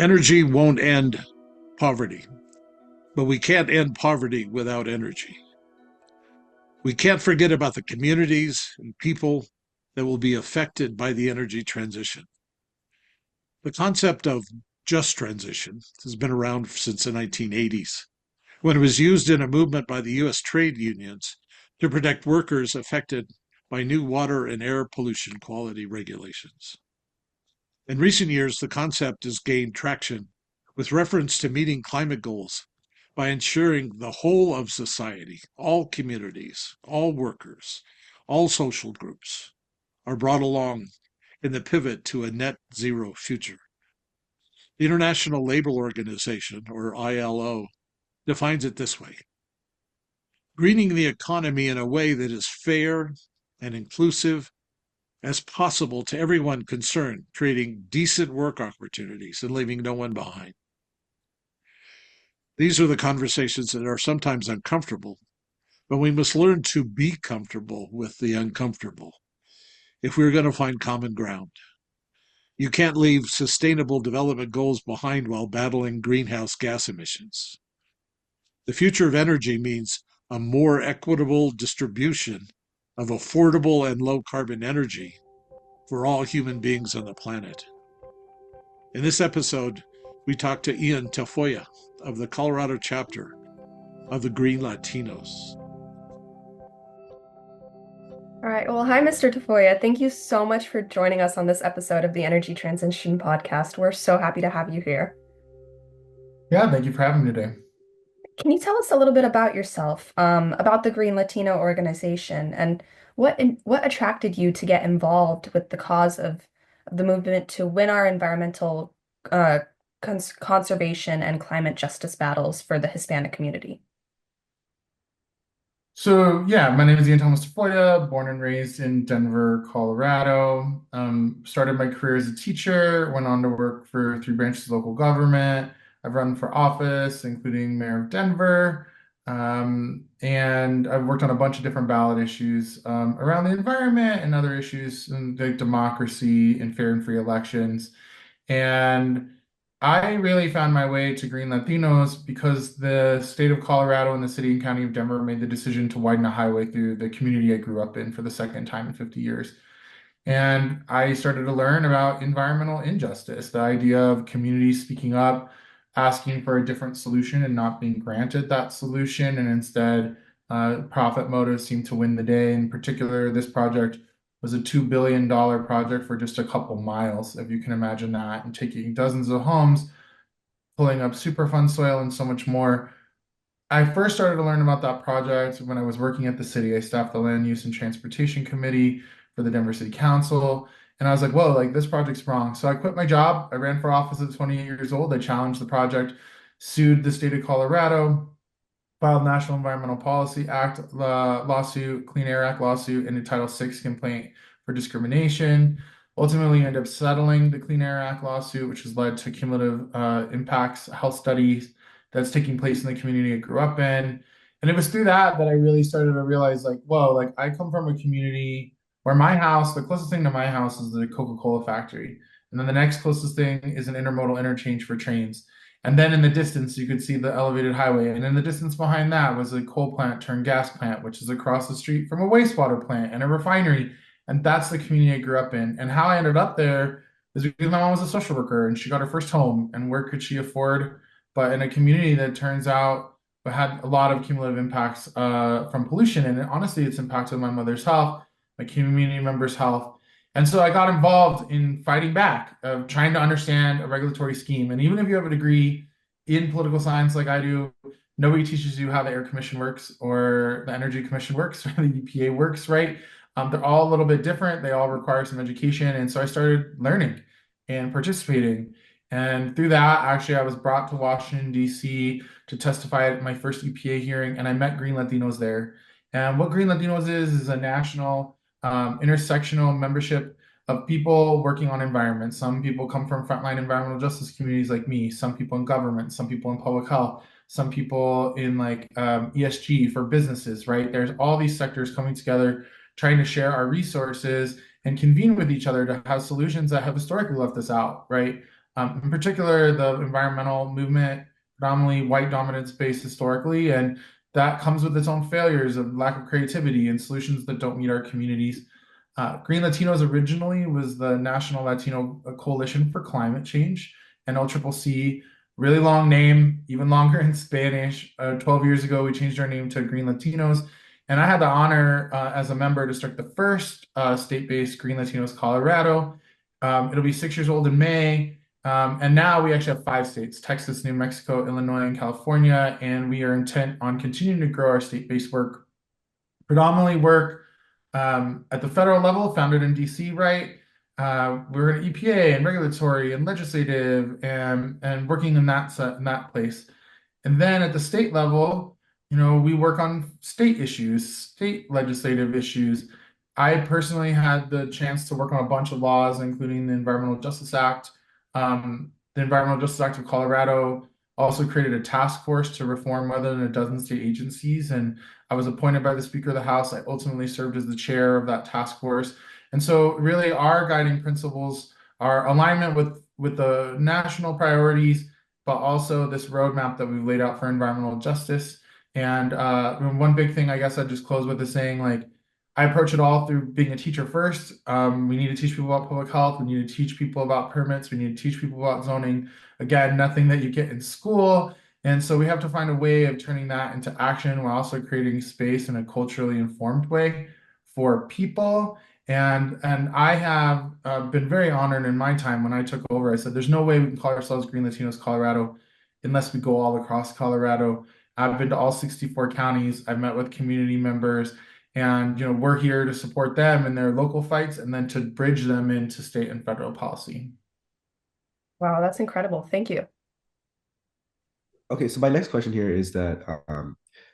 Energy won't end poverty, but we can't end poverty without energy. We can't forget about the communities and people that will be affected by the energy transition. The concept of just transition has been around since the 1980s, when it was used in a movement by the U.S. trade unions to protect workers affected by new water and air pollution quality regulations. In recent years, the concept has gained traction with reference to meeting climate goals by ensuring the whole of society, all communities, all workers, all social groups are brought along in the pivot to a net zero future. The International Labor Organization, or ILO, defines it this way: greening the economy in a way that is fair and inclusive as possible to everyone concerned, creating decent work opportunities and leaving no one behind. These are the conversations that are sometimes uncomfortable, but we must learn to be comfortable with the uncomfortable if we're going to find common ground. You can't leave sustainable development goals behind while battling greenhouse gas emissions. The future of energy means a more equitable distribution of affordable and low carbon energy for all human beings on the planet. In this episode, we talk to Ean Tafoya of the Colorado chapter of the GreenLatinos. All right. Well, hi, Mr. Tafoya. Thank you so much for joining us on this episode of the Energy Transition Podcast. We're so happy to have you here. Yeah, thank you for having me today. Can you tell us a little bit about yourself, about the Green Latino organization, and what attracted you to get involved with the cause of the movement to win our environmental conservation and climate justice battles for the Hispanic community? So yeah, my name is Ean Tafoya, born and raised in Denver, Colorado. Started my career as a teacher, went on to work for three branches of local government. I've run for office, including mayor of Denver. And I've worked on a bunch of different ballot issues around the environment and other issues like democracy and fair and free elections. And I really found my way to GreenLatinos because the state of Colorado and the city and county of Denver made the decision to widen a highway through the community I grew up in for the second time in 50 years. And I started to learn about environmental injustice, the idea of communities speaking up, asking for a different solution and not being granted that solution, and instead profit motives seem to win the day. In particular, this project was a $2 billion project for just a couple miles, if you can imagine that, and taking dozens of homes, pulling up Superfund soil, and so much more. I first started to learn about that project when I was working at the city. I staffed the Land Use and Transportation Committee for the Denver City Council. And I was like, whoa, like this project's wrong. So I quit my job. I ran for office at 28 years old. I challenged the project, sued the state of Colorado, filed National Environmental Policy Act lawsuit, Clean Air Act lawsuit, and a Title VI complaint for discrimination. Ultimately, ended up settling the Clean Air Act lawsuit, which has led to cumulative impacts, health studies that's taking place in the community I grew up in. And it was through that that I really started to realize, like, whoa, like I come from a community where my house, the closest thing to my house is the Coca-Cola factory. And then the next closest thing is an intermodal interchange for trains. And then in the distance, you could see the elevated highway. And in the distance behind that was a coal plant turned gas plant, which is across the street from a wastewater plant and a refinery. And that's the community I grew up in. And how I ended up there is because my mom was a social worker and she got her first home. And where could she afford? But in a community that turns out had a lot of cumulative impacts from pollution. And honestly, it's impacted my mother's health, my community members' health. And so I got involved in fighting back, of trying to understand a regulatory scheme. And even if you have a degree in political science like I do, nobody teaches you how the Air Commission works or the Energy Commission works or the EPA works, right? They're all a little bit different. They all require some education. And so I started learning and participating. And through that, actually, I was brought to Washington, D.C. to testify at my first EPA hearing, and I met GreenLatinos there. And what GreenLatinos is a national intersectional membership of people working on environment. Some people come from frontline environmental justice communities like me, some people in government, some people in public health, some people in like ESG for businesses, right? There's all these sectors coming together, trying to share our resources and convene with each other to have solutions that have historically left us out, right? In particular, the environmental movement, predominantly white dominant space historically, and that comes with its own failures of lack of creativity and solutions that don't meet our communities. Green Latinos originally was the National Latino Coalition for Climate Change, NLCCC, really long name, even longer in Spanish. 12 years ago, we changed our name to Green Latinos. And I had the honor as a member to start the first state-based Green Latinos Colorado. It'll be 6 years old in May. And now we actually have 5 states, Texas, New Mexico, Illinois, and California. And we are intent on continuing to grow our state-based work, predominantly work at the federal level, founded in DC, right? We're in EPA and regulatory and legislative and working in that place. And then at the state level, we work on state issues, state legislative issues. I personally had the chance to work on a bunch of laws, including the Environmental Justice Act. The Environmental Justice Act of Colorado also created a task force to reform more than a dozen state agencies. And I was appointed by the Speaker of the House. I ultimately served as the chair of that task force. And so really our guiding principles are alignment with the national priorities, but also this roadmap that we've laid out for environmental justice. And one big thing I guess I'd just close with is saying, like, I approach it all through being a teacher first. We need to teach people about public health. We need to teach people about permits. We need to teach people about zoning. Again, nothing that you get in school. And so we have to find a way of turning that into action while also creating space in a culturally informed way for people. And I have been very honored in my time when I took over. I said, there's no way we can call ourselves Green Latinos Colorado unless we go all across Colorado. I've been to all 64 counties. I've met with community members, and we're here to support them in their local fights and then to bridge them into state and federal policy. Wow, that's incredible. Thank you. Okay, so my next question here is that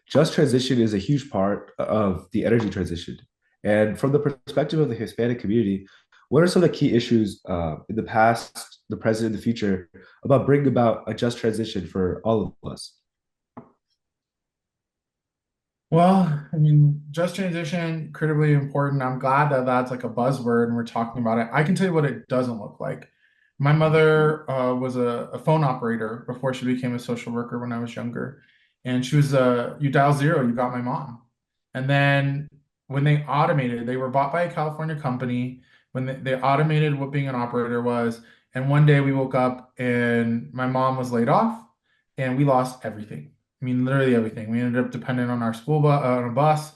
just transition is a huge part of the energy transition. And from the perspective of the Hispanic community, what are some of the key issues in the past, the present, and the future about bringing about a just transition for all of us? Well, I mean, just transition, incredibly important. I'm glad that that's like a buzzword and we're talking about it. I can tell you what it doesn't look like. My mother was a phone operator before she became a social worker when I was younger. And she was you dial zero, you got my mom. And then when they automated, they were bought by a California company when they automated what being an operator was. And one day we woke up and my mom was laid off and we lost everything. I mean, literally everything. We ended up dependent on our school bus, on a bus,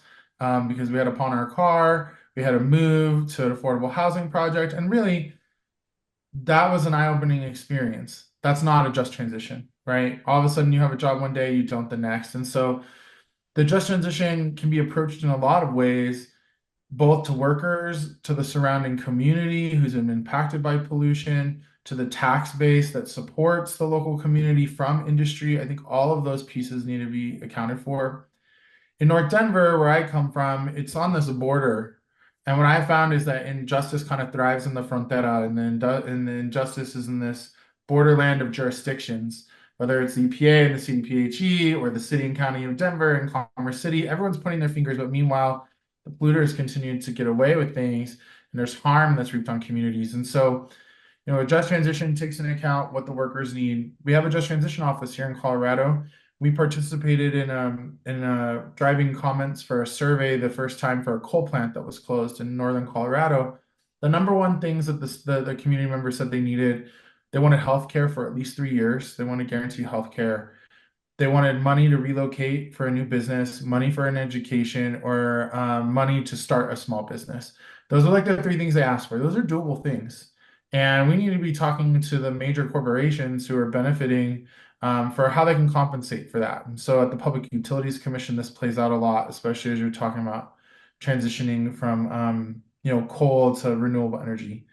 because we had to pawn our car. We had to move to an affordable housing project, and really, that was an eye-opening experience. That's not a just transition, right? All of a sudden, you have a job one day, you don't the next, and so the just transition can be approached in a lot of ways, both to workers, to the surrounding community who's been impacted by pollution, to the tax base that supports the local community from industry. I think all of those pieces need to be accounted for. In North Denver, where I come from, it's on this border. And what I found is that injustice kind of thrives in the frontera, and the injustice is in this borderland of jurisdictions, whether it's the EPA and the CDPHE or the city and county of Denver and Commerce City. Everyone's pointing their fingers, but meanwhile, the polluters continue to get away with things, and there's harm that's reaped on communities. And so, a just transition takes into account what the workers need. We have a just transition office here in Colorado. We participated in driving comments for a survey the first time for a coal plant that was closed in northern Colorado. The number one things that the community members said they needed, they wanted health care for at least 3 years. They wanted guaranteed health care. They wanted money to relocate for a new business, money for an education, or money to start a small business. Those are like the three things they asked for. Those are doable things. And we need to be talking to the major corporations who are benefiting for how they can compensate for that. And so at the Public Utilities Commission, this plays out a lot, especially as you're talking about transitioning from coal to renewable energy.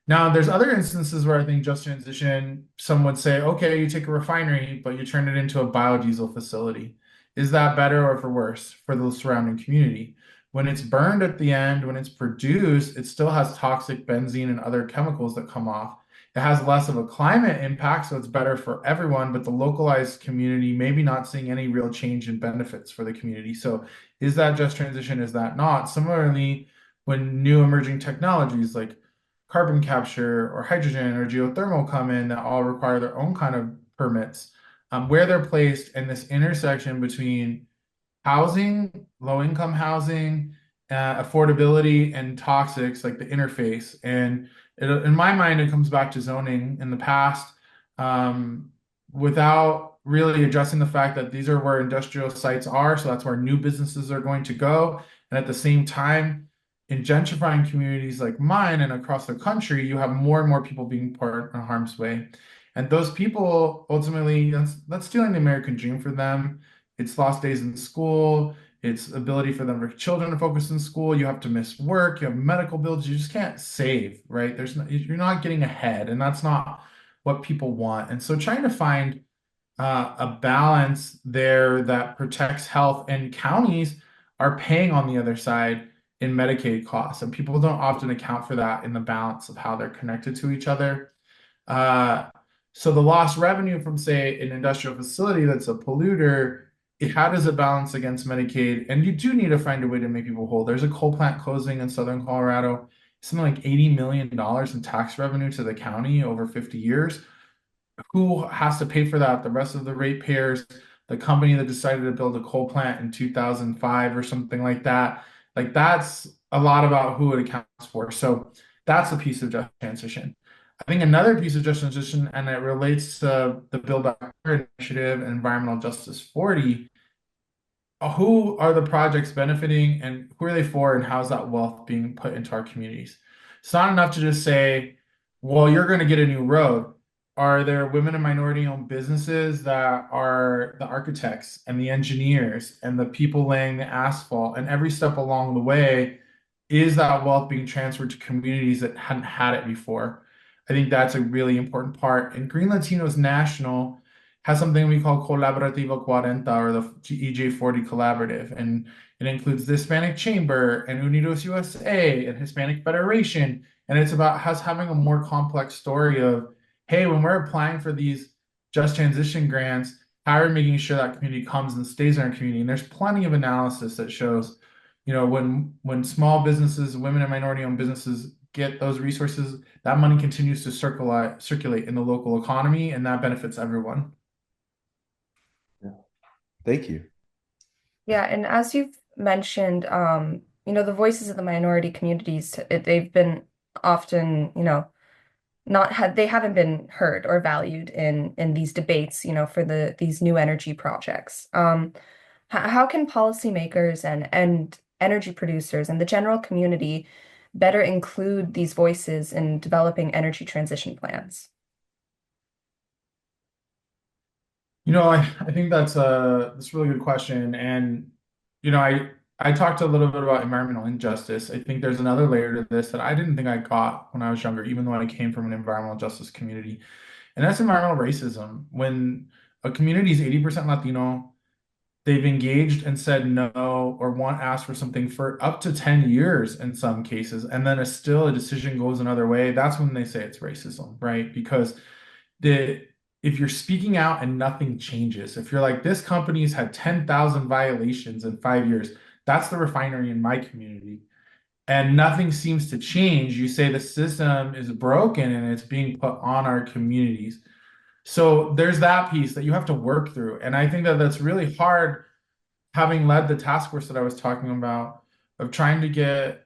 Now, there's other instances where I think just transition, some would say, okay, you take a refinery, but you turn it into a biodiesel facility. Is that better or for worse for the surrounding community? When it's burned at the end, when it's produced, it still has toxic benzene and other chemicals that come off. It has less of a climate impact, so it's better for everyone, but the localized community maybe not seeing any real change in benefits for the community. So is that just transition? Is that not? Similarly, when new emerging technologies like carbon capture or hydrogen or geothermal come in that all require their own kind of permits, where they're placed in this intersection between housing, low-income housing, affordability, and toxics, like the interface. And in my mind, it comes back to zoning in the past, um, without really addressing the fact that these are where industrial sites are, so that's where new businesses are going to go. And at the same time, in gentrifying communities like mine and across the country, you have more and more people being put in harm's way. And those people ultimately, that's stealing the American dream for them. It's lost days in school. It's ability for them, for children to focus in school. You have to miss work. You have medical bills. You just can't save, right? You're not getting ahead, and that's not what people want. And so trying to find a balance there that protects health, and counties are paying on the other side in Medicaid costs, and people don't often account for that in the balance of how they're connected to each other. Uh, so the lost revenue from, say, an industrial facility that's a polluter, how does it balance against Medicaid? And you do need to find a way to make people whole. There's a coal plant closing in southern Colorado, something like $80 million in tax revenue to the county over 50 years. Who has to pay for that? The rest of the ratepayers, the company that decided to build a coal plant in 2005 or something like that. Like, that's a lot about who it accounts for. So that's a piece of just transition. I think another piece of just transition, and it relates to the Build Back Better initiative and Environmental Justice 40, who are the projects benefiting and who are they for, and how's that wealth being put into our communities? It's not enough to just say, well, you're going to get a new road. Are there women and minority-owned businesses that are the architects and the engineers and the people laying the asphalt, and every step along the way, is that wealth being transferred to communities that hadn't had it before? I think that's a really important part. And Green Latinos National has something we call Colaborativo 40, or the EJ40 Collaborative. And it includes the Hispanic Chamber and Unidos USA and Hispanic Federation. And it's about us having a more complex story of, hey, when we're applying for these just transition grants, how are we making sure that community comes and stays in our community? And there's plenty of analysis that shows, when small businesses, women and minority-owned businesses get those resources, that money continues to circulate in the local economy, and that benefits everyone. Thank you. Yeah, and as you've mentioned, the voices of the minority communities, they've been often, they haven't been heard or valued in these debates, for these new energy projects. How can policymakers and energy producers and the general community better include these voices in developing energy transition plans? I think that's a really good question. And, I talked a little bit about environmental injustice. I think there's another layer to this that I didn't think I got when I was younger, even though I came from an environmental justice community. And that's environmental racism. When a community is 80% Latino, they've engaged and said no or asked for something for up to 10 years in some cases, and then still a decision goes another way, that's when they say it's racism, right? Because if you're speaking out and nothing changes, if you're like, this company's had 10,000 violations in 5 years, that's the refinery in my community, and nothing seems to change, you say the system is broken and it's being put on our communities. So there's that piece that you have to work through. And I think that that's really hard, having led the task force that I was talking about, of trying to get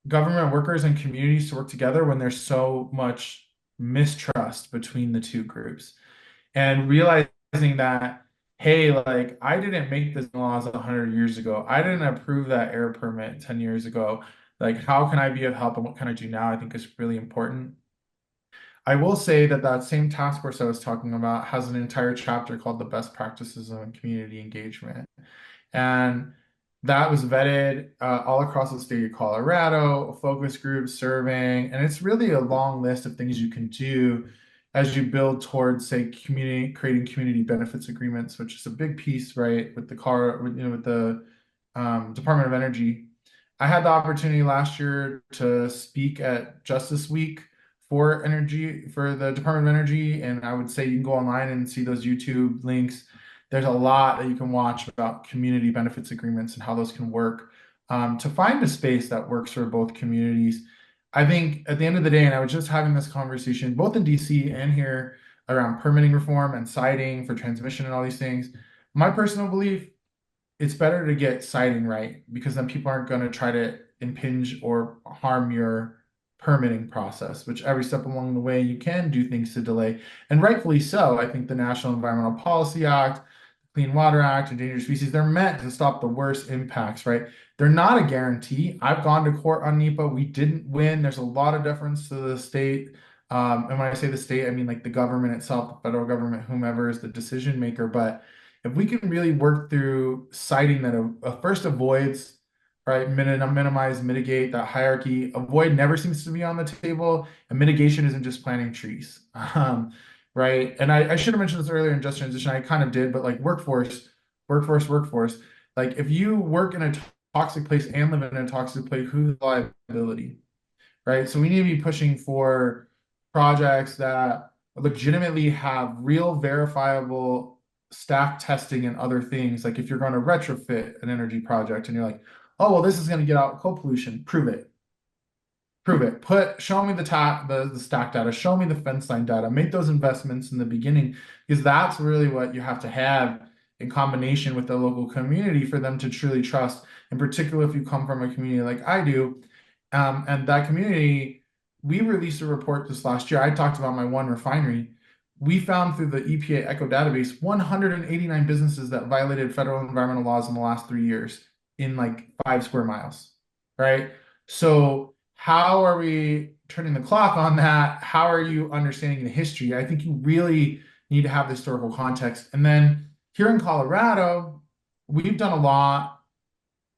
government workers and communities to work together when there's so much mistrust between the two groups. And realizing that, hey, like, I didn't make this laws 100 years ago. I didn't approve that air permit 10 years ago. Like, how can I be of help, and what can I do now? I think is really important. I will say that that same task force I was talking about has an entire chapter called the best practices of community engagement. And that was vetted all across the state of Colorado, focus groups, surveying, and it's really a long list of things you can do as you build towards, say, creating community benefits agreements, which is a big piece, right, with the Department of Energy. I had the opportunity last year to speak at Justice Week for the Department of Energy, and I would say you can go online and see those YouTube links. There's a lot that you can watch about community benefits agreements and how those can work, to find a space that works for both communities. I think at the end of the day, and I was just having this conversation both in DC and here around permitting reform and siting for transmission and all these things. My personal belief, it's better to get siting right because then people aren't going to try to impinge or harm your permitting process, which every step along the way you can do things to delay. And rightfully so. I think the National Environmental Policy Act, Clean Water Act, Endangered Species, they're meant to stop the worst impacts, right? They're not a guarantee. I've gone to court on NEPA. We didn't win. There's a lot of deference to the state. And when I say the state, I mean like the government itself, the federal government, whomever is the decision maker. But if we can really work through citing that first avoids, right, minimize, mitigate that hierarchy. Avoid never seems to be on the table, and mitigation isn't just planting trees. Right? And I should have mentioned this earlier in Just Transition. I kind of did, but like workforce. Like if you work in a toxic place and live in a toxic place, who's liability? Right? So we need to be pushing for projects that legitimately have real verifiable stack testing and other things. Like if you're going to retrofit an energy project and you're like, oh, well, this is going to get out coal pollution, prove it. Prove it. Show me the stack data, show me the fence line data, make those investments in the beginning, because that's really what you have to have in combination with the local community for them to truly trust. In particular, if you come from a community like I do, and that community, we released a report this last year. I talked about my one refinery. We found through the EPA Echo database 189 businesses that violated federal environmental laws in the last 3 years in like 5 square miles, right? So how are we turning the clock on that? How are you understanding the history? I think you really need to have the historical context. And then here in Colorado, we've done a lot,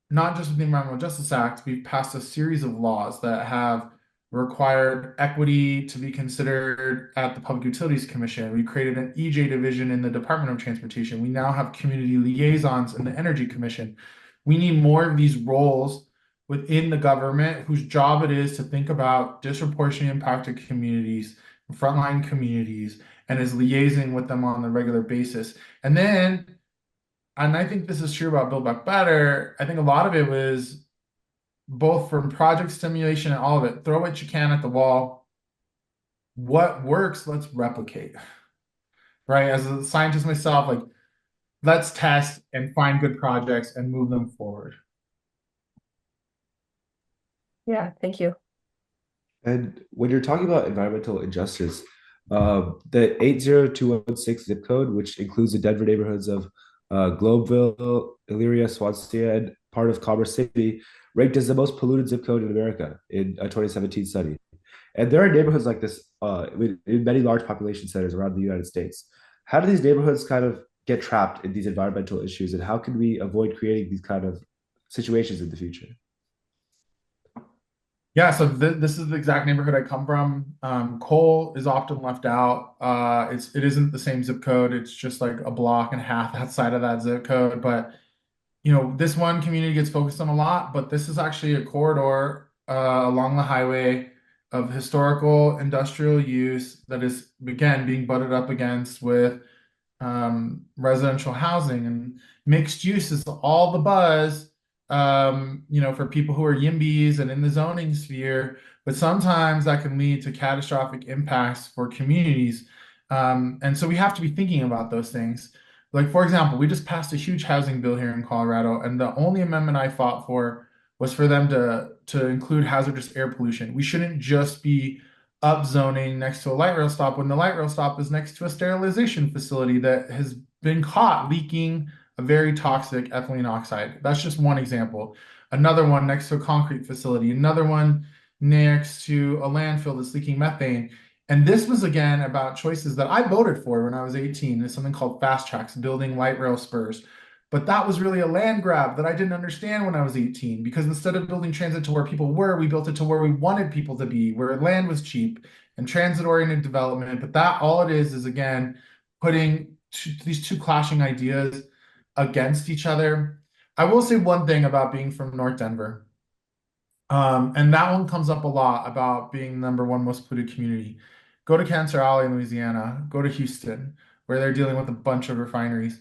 not just with the Environmental Justice Act. We've passed a series of laws that have required equity to be considered at the Public Utilities Commission. We created an EJ division in the Department of Transportation. We now have community liaisons in the Energy Commission. We need more of these roles within the government whose job it is to think about disproportionately impacted communities, frontline communities, and is liaising with them on a regular basis. And I think this is true about Build Back Better, I think a lot of it was both from project stimulation and all of it, throw what you can at the wall. What works, let's replicate. Right? As a scientist myself, like let's test and find good projects and move them forward. Yeah, thank you. And when you're talking about environmental injustice, the 80216 zip code, which includes the Denver neighborhoods of Globeville, Elyria, Swansea, and part of Commerce City, ranked as the most polluted zip code in America in a 2017 study. And there are neighborhoods like this in many large population centers around the United States. How do these neighborhoods kind of get trapped in these environmental issues, and how can we avoid creating these kind of situations in the future? Yeah, so this is the exact neighborhood I come from. Coal is often left out. It isn't the same zip code. It's just like a block and a half outside of that zip code. But this one community gets focused on a lot, but this is actually a corridor along the highway of historical industrial use that is, again, being butted up against with residential housing, and mixed use is all the buzz, for people who are YIMBYs and in the zoning sphere, but sometimes that can lead to catastrophic impacts for communities. And so we have to be thinking about those things. Like, for example, we just passed a huge housing bill here in Colorado, and the only amendment I fought for was for them to include hazardous air pollution. We shouldn't just be upzoning next to a light rail stop when the light rail stop is next to a sterilization facility that has been caught leaking a very toxic ethylene oxide. That's just one example. Another one next to a concrete facility, another one next to a landfill that's leaking methane. And this was again about choices that I voted for when I was 18. There's something called fast tracks, building light rail spurs. But that was really a land grab that I didn't understand when I was 18, because instead of building transit to where people were, we built it to where we wanted people to be, where land was cheap and transit-oriented development. But that all it is again, putting these two clashing ideas against each other. I will say one thing about being from North Denver. And that one comes up a lot about being the number one most polluted community. Go to Cancer Alley in Louisiana, go to Houston, where they're dealing with a bunch of refineries.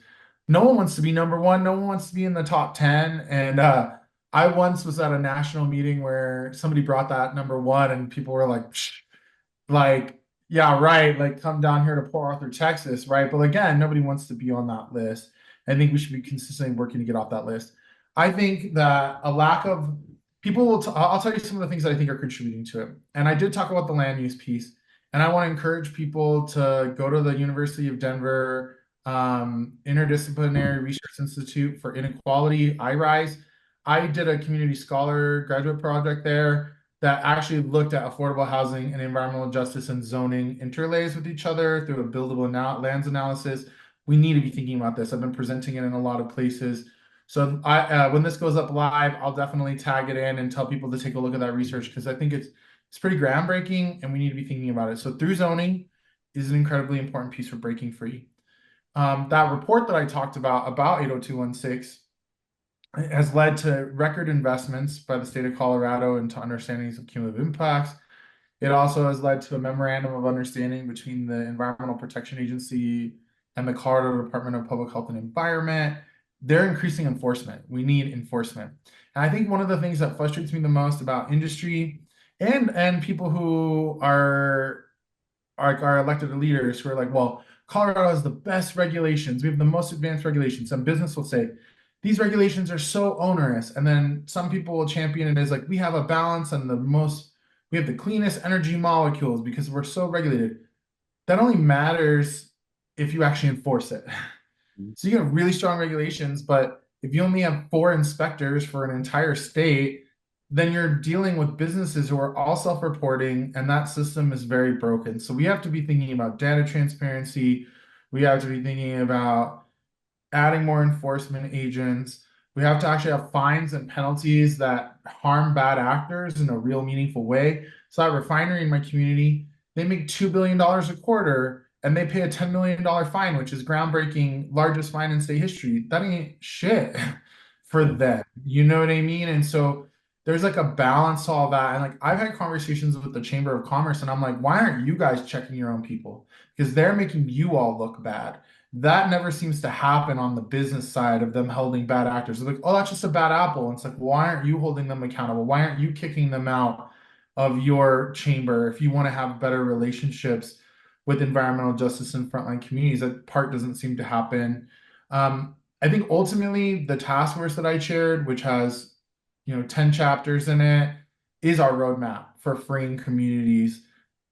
No one wants to be number one. No one wants to be in the top 10. And I once was at a national meeting where somebody brought that number one, and people were like, "Psh, like, yeah, right, like come down here to Port Arthur, Texas, right?" But again, nobody wants to be on that list. I think we should be consistently working to get off that list. I think that a lack of people will, I'll tell you some of the things that I think are contributing to it. And I did talk about the land use piece, and I want to encourage people to go to the University of Denver Interdisciplinary Research Institute for Inequality, IRISE. I did a community scholar graduate project there that actually looked at affordable housing and environmental justice and zoning interlays with each other through a buildable lands analysis. We need to be thinking about this. I've been presenting it in a lot of places. So when this goes up live, I'll definitely tag it in and tell people to take a look at that research, because I think it's pretty groundbreaking and we need to be thinking about it. So through zoning is an incredibly important piece for breaking free. That report that I talked about 80216, has led to record investments by the state of Colorado into understandings of cumulative impacts. It also has led to a memorandum of understanding between the Environmental Protection Agency and the Colorado Department of Public Health and Environment. They're increasing enforcement. We need enforcement. And I think one of the things that frustrates me the most about industry and people who are our elected leaders who are like, well, Colorado has the best regulations. We have the most advanced regulations. Some business will say, these regulations are so onerous. And then some people will champion it as like, we have a balance and we have the cleanest energy molecules because we're so regulated. That only matters if you actually enforce it. So you have really strong regulations, but if you only have 4 inspectors for an entire state, then you're dealing with businesses who are all self-reporting, and that system is very broken. So we have to be thinking about data transparency. We have to be thinking about adding more enforcement agents. We have to actually have fines and penalties that harm bad actors in a real meaningful way. So that refinery in my community, they make $2 billion a quarter and they pay a $10 million fine, which is groundbreaking, largest fine in state history. That ain't shit for them. You know what I mean? And so there's like a balance to all that. And like I've had conversations with the Chamber of Commerce, and I'm like, why aren't you guys checking your own people? Because they're making you all look bad. That never seems to happen on the business side of them holding bad actors. They're like, oh, that's just a bad apple. And it's like, why aren't you holding them accountable? Why aren't you kicking them out of your chamber if you want to have better relationships with environmental justice and frontline communities? That part doesn't seem to happen. I think ultimately the task force that I chaired, which has 10 chapters in it, is our roadmap for freeing communities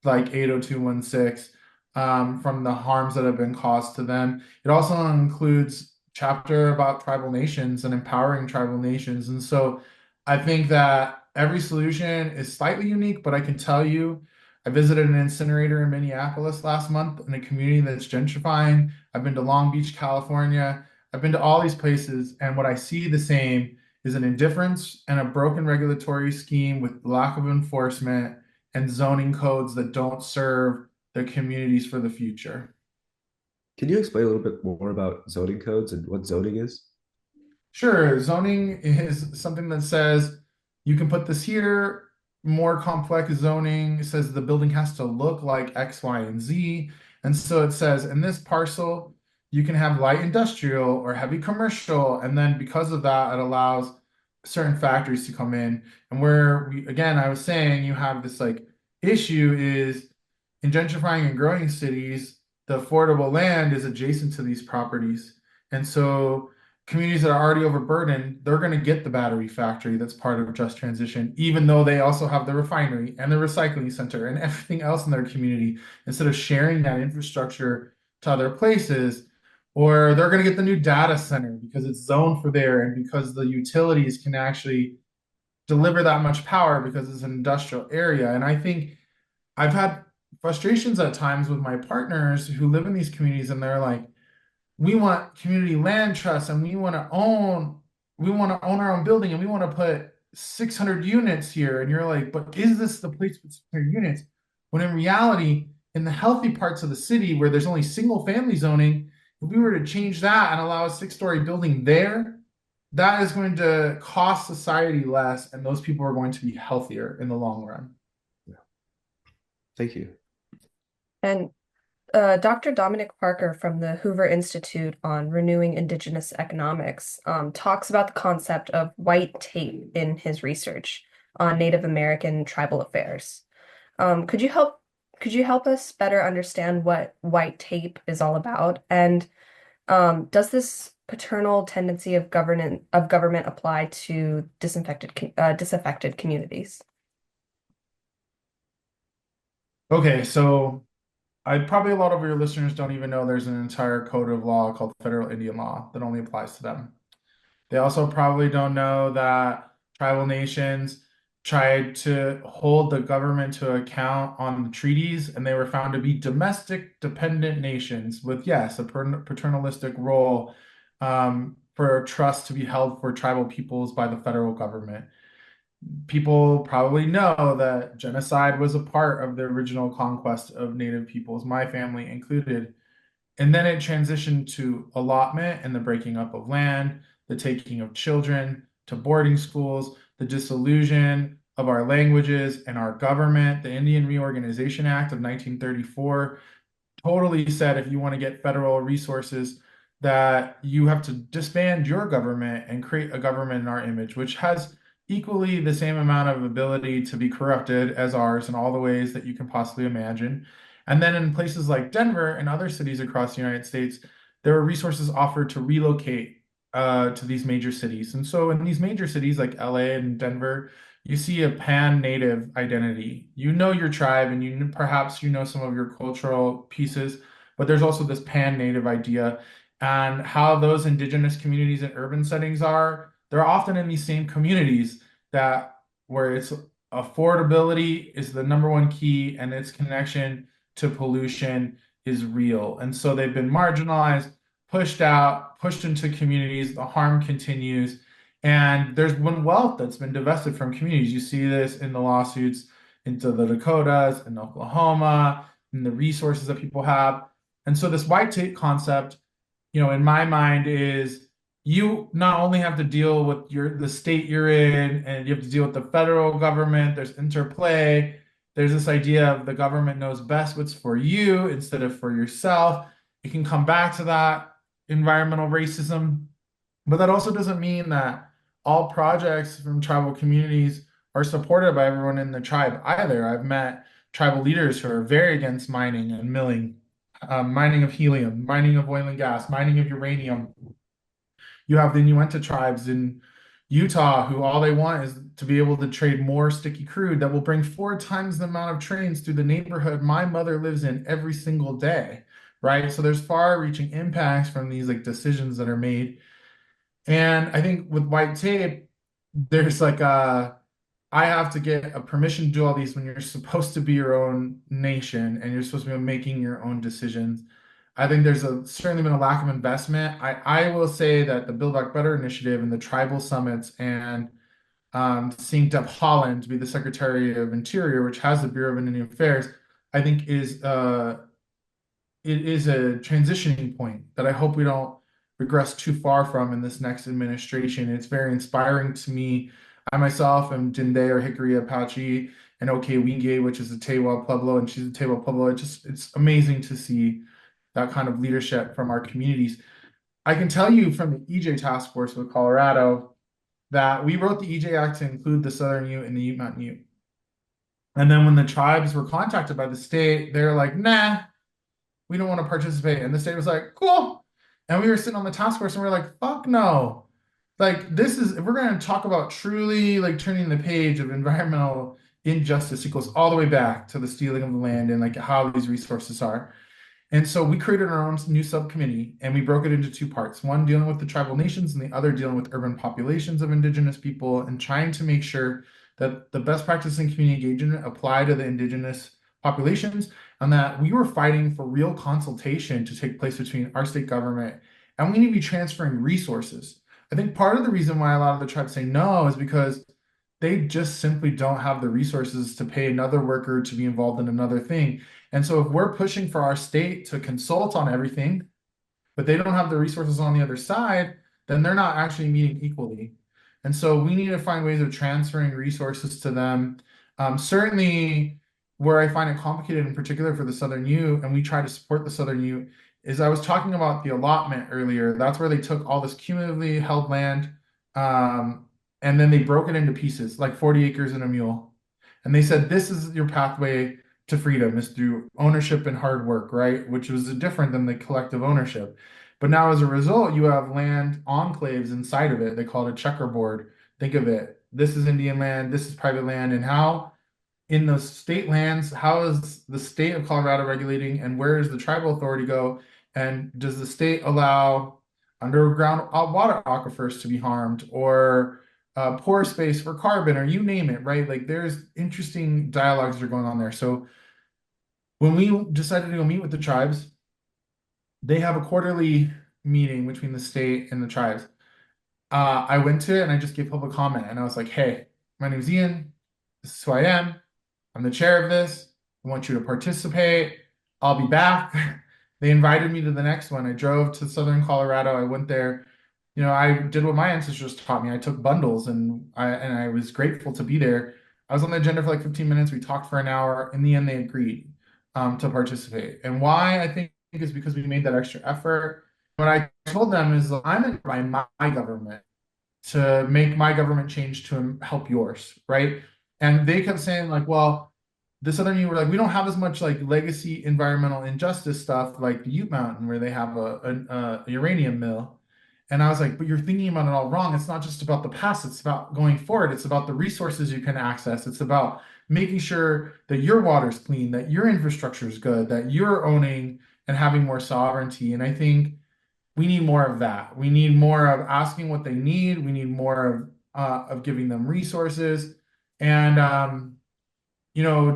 like 80216 from the harms that have been caused to them. It also includes chapter about tribal nations and empowering tribal nations. And so I think that every solution is slightly unique, but I can tell you, I visited an incinerator in Minneapolis last month in a community that's gentrifying. I've been to Long Beach, California. I've been to all these places, and what I see the same is an indifference and a broken regulatory scheme with lack of enforcement and zoning codes that don't serve the communities for the future. Can you explain a little bit more about zoning codes and what zoning is? Sure, zoning is something that says you can put this here. More complex zoning says the building has to look like X, Y, and Z. And so it says in this parcel, you can have light industrial or heavy commercial. And then because of that, it allows certain factories to come in. And where again, I was saying you have this like issue is in gentrifying and growing cities, the affordable land is adjacent to these properties. And so communities that are already overburdened, they're going to get the battery factory that's part of just transition, even though they also have the refinery and the recycling center and everything else in their community, instead of sharing that infrastructure to other places. Or they're going to get the new data center because it's zoned for there and because the utilities can actually deliver that much power because it's an industrial area. And I think I've had frustrations at times with my partners who live in these communities, and they're like, we want community land trusts and we want to own our own building and we want to put 600 units here. And you're like, but is this the place with 600 units? When in reality, in the healthy parts of the city where there's only single family zoning, if we were to change that and allow a 6-story building there, that is going to cost society less, and those people are going to be healthier in the long run. Yeah. Thank you. And Dr. Dominic Parker from the Hoover Institute on Renewing Indigenous Economics talks about the concept of white tape in his research on Native American tribal affairs. Could you help us better understand what white tape is all about? And does this paternal tendency of government apply to disaffected communities? Okay, so probably a lot of your listeners don't even know there's an entire code of law called Federal Indian Law that only applies to them. They also probably don't know that tribal nations tried to hold the government to account on the treaties, and they were found to be domestic dependent nations with, yes, a paternalistic role for trust to be held for tribal peoples by the federal government. People probably know that genocide was a part of the original conquest of Native peoples, my family included. And then it transitioned to allotment and the breaking up of land, the taking of children to boarding schools, the dissolution of our languages and our government. The Indian Reorganization Act of 1934 totally said if you want to get federal resources, that you have to disband your government and create a government in our image, which has equally the same amount of ability to be corrupted as ours in all the ways that you can possibly imagine. And then in places like Denver and other cities across the United States, there are resources offered to relocate to these major cities. And so in these major cities like LA and Denver, you see a pan-native identity. You know your tribe and perhaps you know some of your cultural pieces, but there's also this pan-native idea. And how those indigenous communities in urban settings are, they're often in these same communities that where it's affordability is the number one key and its connection to pollution is real. And so they've been marginalized, pushed out, pushed into communities, the harm continues. And there's been wealth that's been divested from communities. You see this in the lawsuits into the Dakotas and Oklahoma, and the resources that people have. And so this white tape concept, in my mind is you not only have to deal with the state you're in, and you have to deal with the federal government, there's interplay. There's this idea of the government knows best what's for you instead of for yourself. It can come back to that environmental racism, but that also doesn't mean that all projects from tribal communities are supported by everyone in the tribe either. I've met tribal leaders who are very against mining and milling, mining of helium, mining of oil and gas, mining of uranium. You have the Uinta tribes in Utah who all they want is to be able to trade more sticky crude that will bring 4 times the amount of trains through the neighborhood my mother lives in every single day, right? So there's far-reaching impacts from these decisions that are made. And I think with white tape, there's I have to get a permission to do all these when you're supposed to be your own nation and you're supposed to be making your own decisions. I think there's certainly been a lack of investment. I will say that the Build Back Better initiative and the tribal summits and seeing Deb Haaland be the Secretary of Interior, which has the Bureau of Indian Affairs, I think it is a transitioning point that I hope we don't regress too far from in this next administration. It's very inspiring to me. I myself am Dinde or Hickory Apache and Okewinge, which is a Tewa Pueblo, and she's a Tewa Pueblo. It's amazing to see that kind of leadership from our communities. I can tell you from the EJ task force with Colorado that we wrote the EJ Act to include the Southern Ute and the Ute Mountain Ute. And then when the tribes were contacted by the state, they're like, nah, we don't want to participate. And the state was like, cool. And we were sitting on the task force and we are like, fuck no. If we're going to talk about truly turning the page of environmental injustice, it goes all the way back to the stealing of the land and how these resources are. And so we created our own new subcommittee and we broke it into 2 parts, one dealing with the tribal nations and the other dealing with urban populations of indigenous people and trying to make sure that the best practices in community engagement apply to the indigenous populations and that we were fighting for real consultation to take place between our state government and we need to be transferring resources. I think part of the reason why a lot of the tribes say no is because they just simply don't have the resources to pay another worker to be involved in another thing. And so if we're pushing for our state to consult on everything, but they don't have the resources on the other side, then they're not actually meeting equally. And so we need to find ways of transferring resources to them. Certainly, where I find it complicated, in particular for the Southern U, and we try to support the Southern U, is I was talking about the allotment earlier. That's where they took all this cumulatively held land, um, and then they broke it into pieces, like 40 acres and a mule. And they said, this is your pathway to freedom, is through ownership and hard work, right? Which was different than the collective ownership. But now, as a result, you have land enclaves inside of it. They call it a checkerboard. Think of it. This is Indian land, this is private land, and how in those state lands, how is the state of Colorado regulating, and where does the tribal authority go? And does the state allow underground water aquifers to be harmed, or pore space for carbon, or you name it, right? Like there's interesting dialogues that are going on there. So when we decided to go meet with the tribes, they have a quarterly meeting between the state and the tribes. I went to it and I just gave public comment, and I was like, hey, my name's Ian. This is who I am. I'm the chair of this. I want you to participate. I'll be back. They invited me to the next one. I drove to Southern Colorado. I went there. I did what my ancestors taught me. I took bundles, and I was grateful to be there. I was on the agenda for like 15 minutes. We talked for an hour. In the end, they agreed to participate. And why I think is because we made that extra effort. What I told them is, I'm in by my government to make my government change to help yours, right? And they kept saying like, well, the Southern U were like, we don't have as much like legacy environmental injustice stuff like the Ute Mountain where they have a uranium mill. And I was like, but you're thinking about it all wrong. It's not just about the past, it's about going forward. It's about the resources you can access. It's about making sure that your water's clean, that your infrastructure is good, that you're owning and having more sovereignty. And I think we need more of that. We need more of asking what they need. We need more of giving them resources. And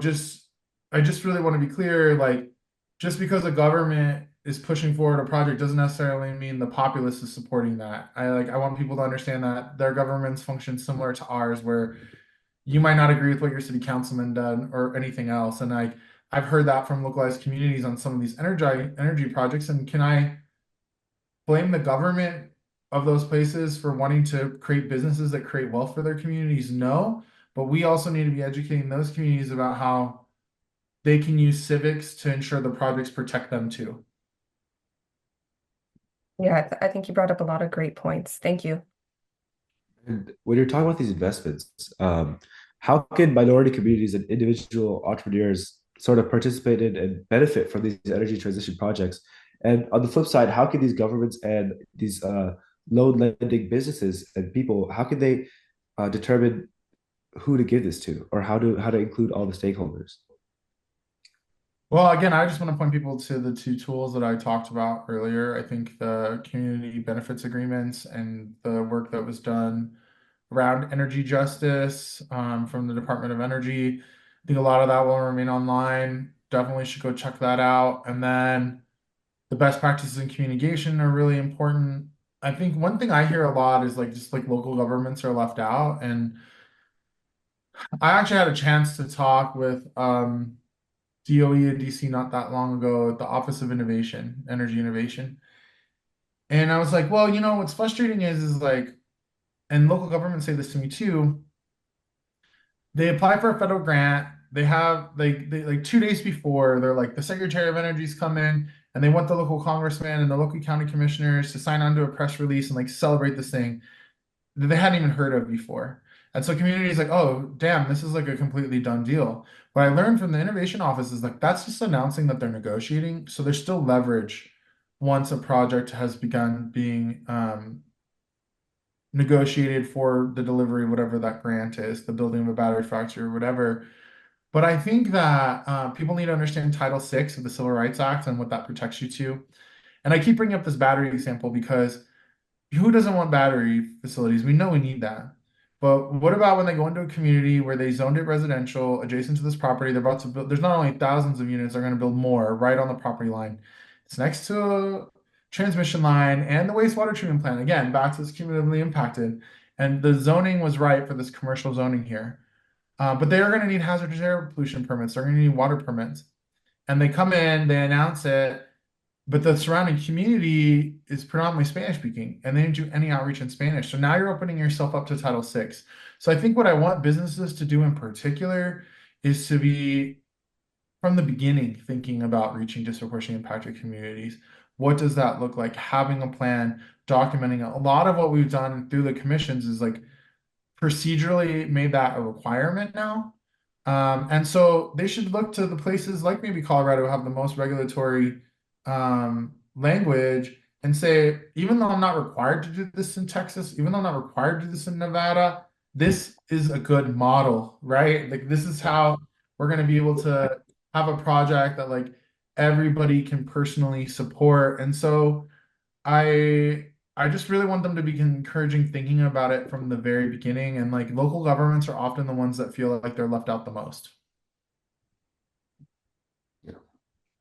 just I just really want to be clear, like just because a government is pushing forward a project doesn't necessarily mean the populace is supporting that. I want people to understand that their governments function similar to ours, where you might not agree with what your city councilman done or anything else. And I've heard that from localized communities on some of these energy projects. And can I blame the government of those places for wanting to create businesses that create wealth for their communities? No, but we also need to be educating those communities about how they can use civics to ensure the projects protect them too. Yeah, I think you brought up a lot of great points. Thank you. And when you're talking about these investments, how can minority communities and individual entrepreneurs sort of participate in and benefit from these energy transition projects? And on the flip side, how can these governments and these loan lending businesses and people, how can they determine who to give this to, or how to include all the stakeholders? Well, again, I just want to point people to the two tools that I talked about earlier. I think the community benefits agreements and the work that was done around energy justice from the Department of Energy. I think a lot of that will remain online. Definitely should go check that out. And then the best practices in communication are really important. I think one thing I hear a lot is like just like local governments are left out. And I actually had a chance to talk with DOE and DC not that long ago at the Office of Innovation, Energy Innovation. And I was like, well, what's frustrating is like, and local governments say this to me too, they apply for a federal grant. They have like 2 days before, they're like, the Secretary of Energy's come in, and they want the local congressman and the local county commissioners to sign onto a press release and like celebrate this thing that they hadn't even heard of before. And so communities like, oh, damn, this is like a completely done deal. What I learned from the innovation office is like that's just announcing that they're negotiating. So there's still leverage once a project has begun being negotiated for the delivery, whatever that grant is, the building of a battery factory or whatever. But I think that people need to understand Title VI of the Civil Rights Act and what that protects you to. And I keep bringing up this battery example because who doesn't want battery facilities? We know we need that. But what about when they go into a community where they zoned it residential adjacent to this property? They're about to build, there's not only thousands of units, they're going to build more right on the property line. It's next to a transmission line and the wastewater treatment plant. Again, back to this cumulatively impacted. And the zoning was right for this commercial zoning here. But they are going to need hazardous air pollution permits. They're going to need water permits. And they come in, they announce it, but the surrounding community is predominantly Spanish speaking, and they didn't do any outreach in Spanish. So now you're opening yourself up to Title VI. So I think what I want businesses to do in particular is to be from the beginning thinking about reaching disproportionately impacted communities. What does that look like? Having a plan, documenting it. A lot of what we've done through the commissions is like procedurally made that a requirement now. And so they should look to the places like maybe Colorado have the most regulatory language and say, even though I'm not required to do this in Texas, even though I'm not required to do this in Nevada, this is a good model, right? Like this is how we're going to be able to have a project that like everybody can personally support. And so I just really want them to be encouraging thinking about it from the very beginning. And like local governments are often the ones that feel like they're left out the most.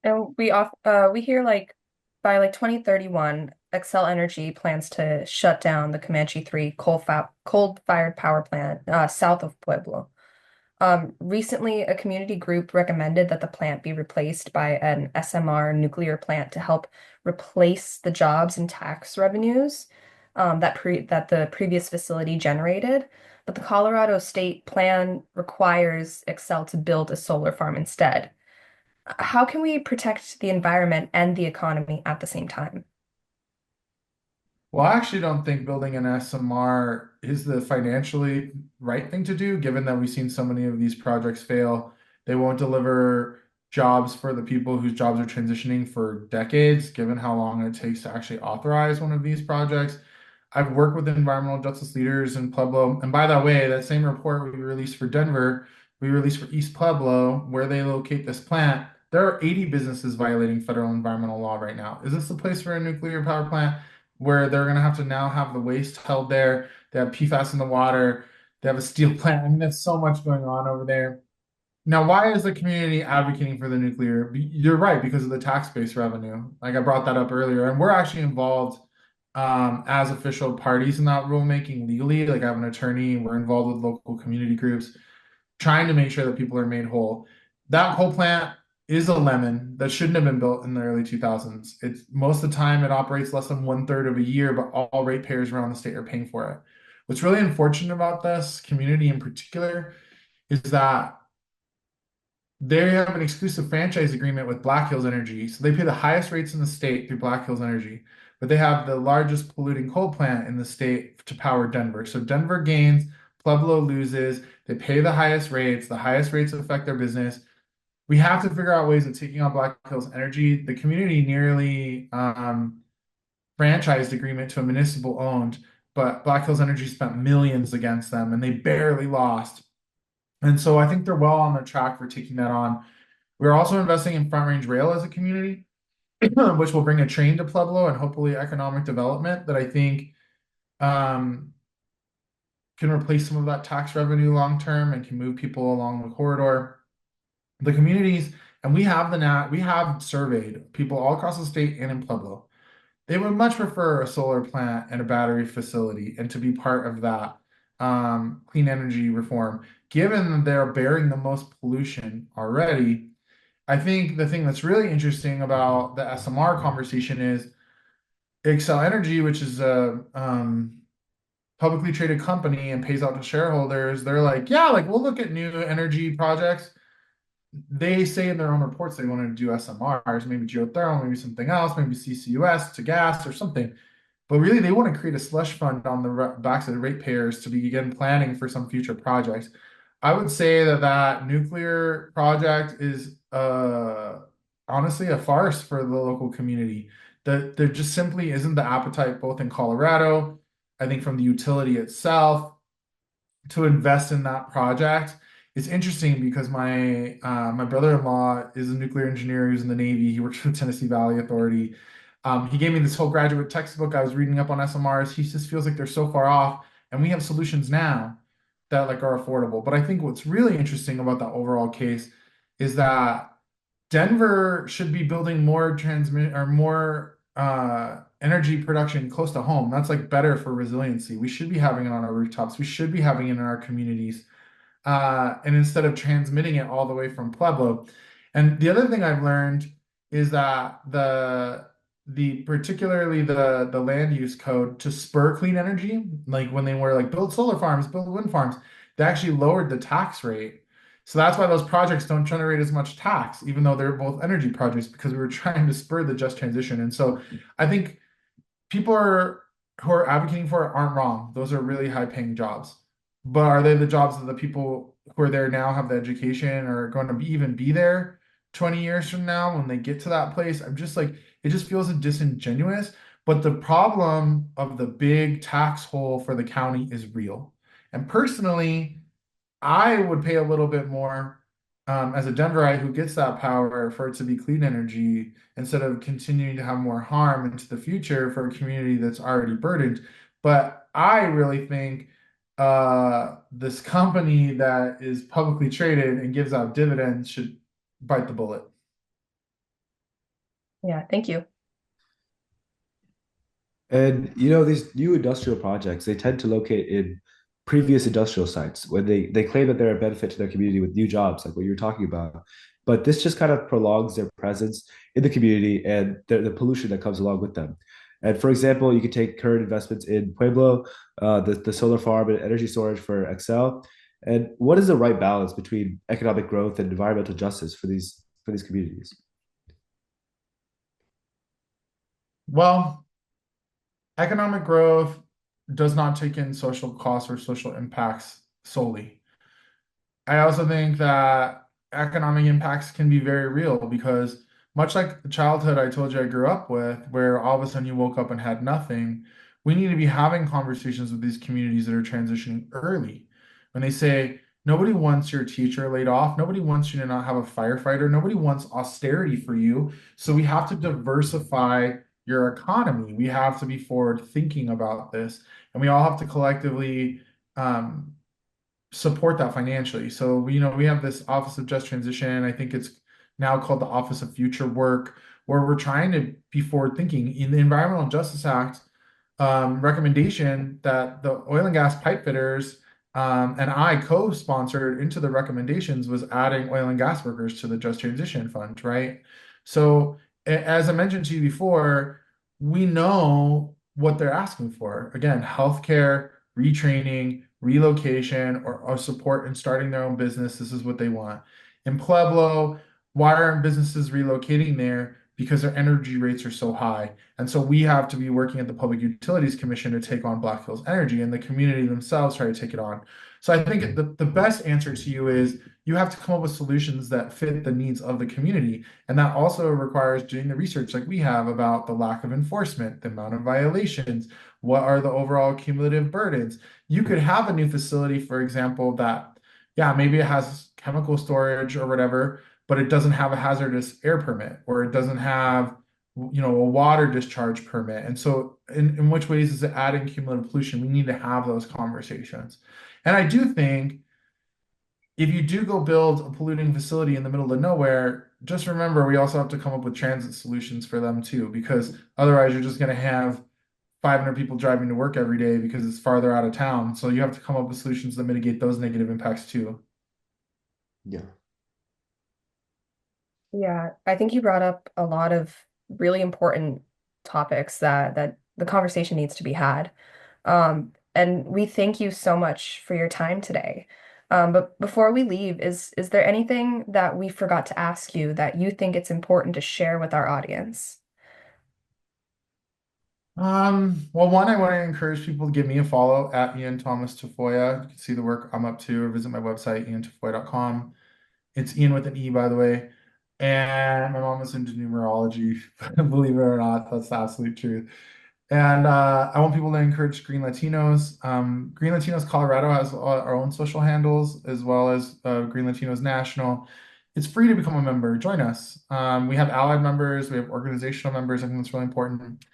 And we hear like by like 2031, Xcel Energy plans to shut down the Comanche 3 coal-fired power plant south of Pueblo. Recently, a community group recommended that the plant be replaced by an SMR nuclear plant to help replace the jobs and tax revenues that the previous facility generated. But the Colorado state plan requires Xcel to build a solar farm instead. How can we protect the environment and the economy at the same time? Well, I actually don't think building an SMR is the financially right thing to do, given that we've seen so many of these projects fail. They won't deliver jobs for the people whose jobs are transitioning for decades, given how long it takes to actually authorize one of these projects. I've worked with environmental justice leaders in Pueblo. And by the way, that same report we released for Denver, we released for East Pueblo, where they locate this plant. There are 80 businesses violating federal environmental law right now. Is this the place for a nuclear power plant where they're going to have to now have the waste held there? They have PFAS in the water. They have a steel plant. I mean, there's so much going on over there. Now, why is the community advocating for the nuclear? You're right, because of the tax-based revenue. Like I brought that up earlier, and we're actually involved as official parties in that rulemaking legally. Like I have an attorney, we're involved with local community groups, trying to make sure that people are made whole. That coal plant is a lemon that shouldn't have been built in the early 2000s. It's most of the time it operates less than 1/3 of a year, but all ratepayers around the state are paying for it. What's really unfortunate about this community in particular is that they have an exclusive franchise agreement with Black Hills Energy. So they pay the highest rates in the state through Black Hills Energy, but they have the largest polluting coal plant in the state to power Denver. So Denver gains, Pueblo loses. They pay the highest rates. The highest rates affect their business. We have to figure out ways of taking on Black Hills Energy. The community nearly franchised agreement to a municipal owned, but Black Hills Energy spent millions against them and they barely lost. And so I think they're well on the track for taking that on. We're also investing in Front Range Rail as a community, which will bring a train to Pueblo and hopefully economic development that I think can replace some of that tax revenue long term and can move people along the corridor. The communities, and we have surveyed people all across the state and in Pueblo. They would much prefer a solar plant and a battery facility and to be part of that clean energy reform. Given that they're bearing the most pollution already, I think the thing that's really interesting about the SMR conversation is Xcel Energy, which is a publicly traded company and pays out to shareholders. They're like, yeah, like we'll look at new energy projects. They say in their own reports they want to do SMRs, maybe geothermal, maybe something else, maybe CCUS to gas or something. But really, they want to create a slush fund on the backs of the ratepayers to begin planning for some future projects. I would say that that nuclear project is honestly a farce for the local community. That there just simply isn't the appetite, both in Colorado, I think from the utility itself, to invest in that project. It's interesting because my brother-in-law is a nuclear engineer who's in the Navy. He works for the Tennessee Valley Authority. He gave me this whole graduate textbook I was reading up on SMRs. He just feels like they're so far off, and we have solutions now that like are affordable. But I think what's really interesting about that overall case is that Denver should be building more transmit or more energy production close to home. That's like better for resiliency. We should be having it on our rooftops. We should be having it in our communities. And instead of transmitting it all the way from Pueblo. And the other thing I've learned is that particularly the land use code to spur clean energy, like when they were like build solar farms, build wind farms, they actually lowered the tax rate. So that's why those projects don't generate as much tax, even though they're both energy projects, because we were trying to spur the just transition. And so I think people who are advocating for it aren't wrong. Those are really high paying jobs. But are they the jobs that the people who are there now have the education or are going to even be there 20 years from now when they get to that place? I'm just like, it just feels disingenuous. But the problem of the big tax hole for the county is real. And personally, I would pay a little bit more as a Denverite who gets that power for it to be clean energy instead of continuing to have more harm into the future for a community that's already burdened. But I really think this company that is publicly traded and gives out dividends should bite the bullet. Yeah, thank you. And these new industrial projects, they tend to locate in previous industrial sites when they claim that they're a benefit to their community with new jobs, like what you're talking about. But this just kind of prolongs their presence in the community and the pollution that comes along with them. And for example, you could take current investments in Pueblo, the solar farm and energy storage for Excel. And what is the right balance between economic growth and environmental justice for these communities? Well, economic growth does not take in social costs or social impacts solely. I also think that economic impacts can be very real because much like the childhood I told you I grew up with, where all of a sudden you woke up and had nothing, we need to be having conversations with these communities that are transitioning early. When they say, nobody wants your teacher laid off, nobody wants you to not have a firefighter, nobody wants austerity for you. So we have to diversify your economy. We have to be forward thinking about this, and we all have to collectively um, support that financially. So we have this Office of Just Transition. I think it's now called the Office of Future Work, where we're trying to be forward thinking. In the Environmental Justice Act recommendation that the oil and gas pipe fitters and I co-sponsored into the recommendations was adding oil and gas workers to the Just Transition Fund, right? So as I mentioned to you before, we know what they're asking for. Again, healthcare, retraining, relocation, or support in starting their own business. This is what they want. In Pueblo, why aren't businesses relocating there? Because their energy rates are so high. And so we have to be working at the Public Utilities Commission to take on Black Hills Energy, and the community themselves try to take it on. So I think the best answer to you is you have to come up with solutions that fit the needs of the community. And that also requires doing the research like we have about the lack of enforcement, the amount of violations, what are the overall cumulative burdens. You could have a new facility, for example, that, yeah, maybe it has chemical storage or whatever, but it doesn't have a hazardous air permit, or it doesn't have, a water discharge permit. And so in which ways is it adding cumulative pollution? We need to have those conversations. And I do think if you do go build a polluting facility in the middle of nowhere, just remember we also have to come up with transit solutions for them too, because otherwise you're just going to have 500 people driving to work every day because it's farther out of town. So you have to come up with solutions that mitigate those negative impacts too. Yeah. Yeah, I think you brought up a lot of really important topics that the conversation needs to be had. And we thank you so much for your time today. But before we leave, is there anything that we forgot to ask you that you think it's important to share with our audience? Well, one, I want to encourage people to give me a follow at Ean Thomas Tafoya. You can see the work I'm up to, or visit my website, eantafoya.com. It's Ian with an E, by the way. And my mom is into numerology, believe it or not, that's the absolute truth. And I want people to encourage Green Latinos. Green Latinos Colorado has our own social handles, as well as Green Latinos National. It's free to become a member. Join us. We have allied members, we have organizational members. I think that's really important.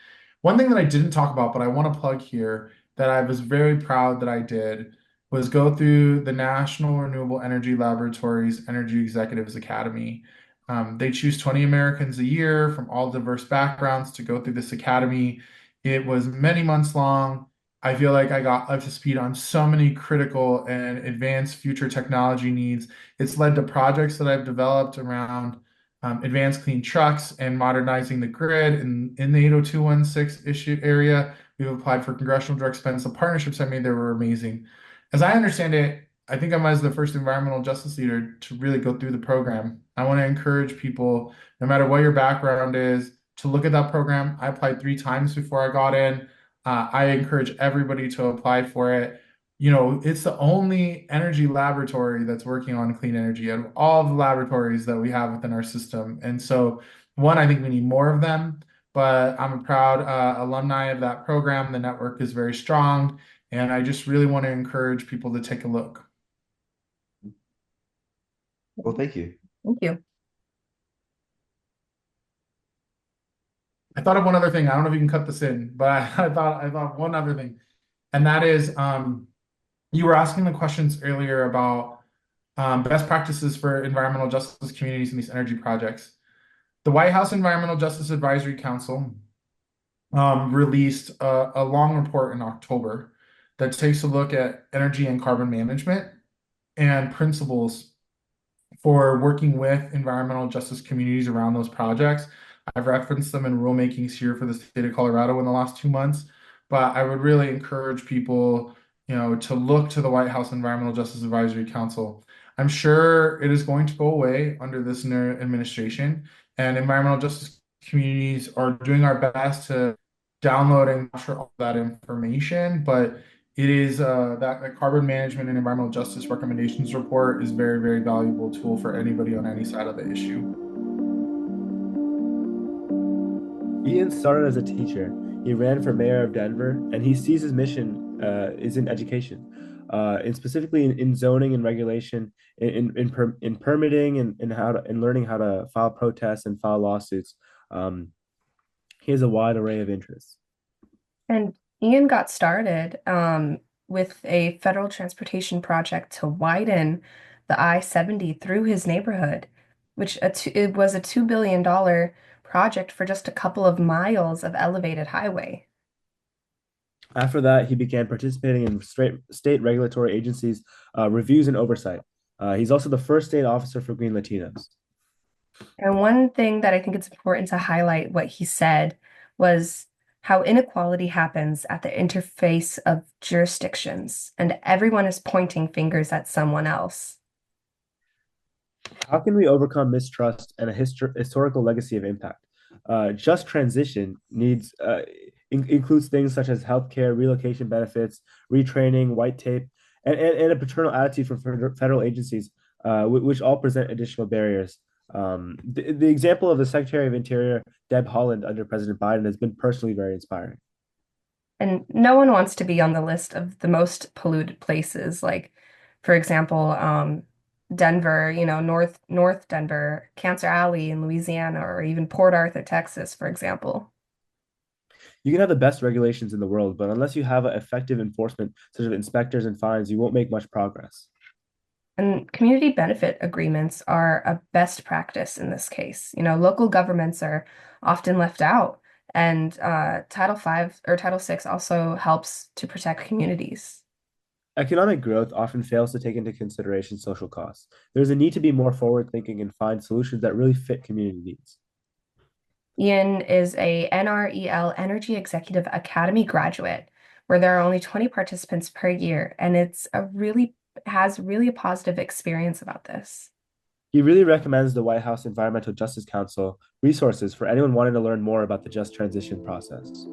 One thing that I didn't talk about, but I want to plug here that I was very proud that I did was go through the National Renewable Energy Laboratories Energy Executives Academy. They choose 20 Americans a year from all diverse backgrounds to go through this academy. It was many months long. I feel like I got up to speed on so many critical and advanced future technology needs. It's led to projects that I've developed around advanced clean trucks and modernizing the grid in the 80216 issue area. We've applied for congressional direct spends. The partnerships I made there were amazing. As I understand it, I think I'm as the first environmental justice leader to really go through the program. I want to encourage people, no matter what your background is, to look at that program. I applied 3 times before I got in. I encourage everybody to apply for it. It's the only energy laboratory that's working on clean energy out of all of the laboratories that we have within our system. And so, one, I think we need more of them, but I'm a proud alumni of that program. The network is very strong, and I just really want to encourage people to take a look. Well, thank you. Thank you. I thought of one other thing. I don't know if you can cut this in, but I thought one other thing, and that is you were asking the questions earlier about best practices for environmental justice communities in these energy projects. The White House Environmental Justice Advisory Council released a long report in October that takes a look at energy and carbon management and principles for working with environmental justice communities around those projects. I've referenced them in rulemakings here for the state of Colorado in the last 2 months, but I would really encourage people, to look to the White House Environmental Justice Advisory Council. I'm sure it is going to go away under this new administration, and environmental justice communities are doing our best to download and capture all that information, but it is that carbon management and environmental justice recommendations report is very, very valuable tool for anybody on any side of the issue. Ian started as a teacher. He ran for mayor of Denver, and he sees his mission is in education, and specifically in zoning and regulation, in permitting and and learning how to file protests and file lawsuits. Um, he has a wide array of interests. And Ian got started with a federal transportation project to widen the I-70 through his neighborhood, it was a $2 billion project for just a couple of miles of elevated highway. After that, he began participating in state regulatory agencies' reviews and oversight. He's also the first state officer for GreenLatinos. And one thing that I think it's important to highlight what he said was how inequality happens at the interface of jurisdictions, and everyone is pointing fingers at someone else. How can we overcome mistrust and a historical legacy of impact? Just transition includes things such as healthcare, relocation benefits, retraining, white tape, and a paternal attitude from federal agencies, which all present additional barriers. The example of the Secretary of Interior, Deb Haaland, under President Biden has been personally very inspiring. And no one wants to be on the list of the most polluted places, like, for example, Denver, North Denver, Cancer Alley in Louisiana, or even Port Arthur, Texas, for example. You can have the best regulations in the world, but unless you have effective enforcement, such as inspectors and fines, you won't make much progress. And community benefit agreements are a best practice in this case. Local governments are often left out, and Title V or Title VI also helps to protect communities. Economic growth often fails to take into consideration social costs. There's a need to be more forward-thinking and find solutions that really fit community needs. Ian is a NREL Energy Executive Academy graduate, where there are only 20 participants per year, and has really a positive experience about this. He really recommends the White House Environmental Justice Council resources for anyone wanting to learn more about the just transition process.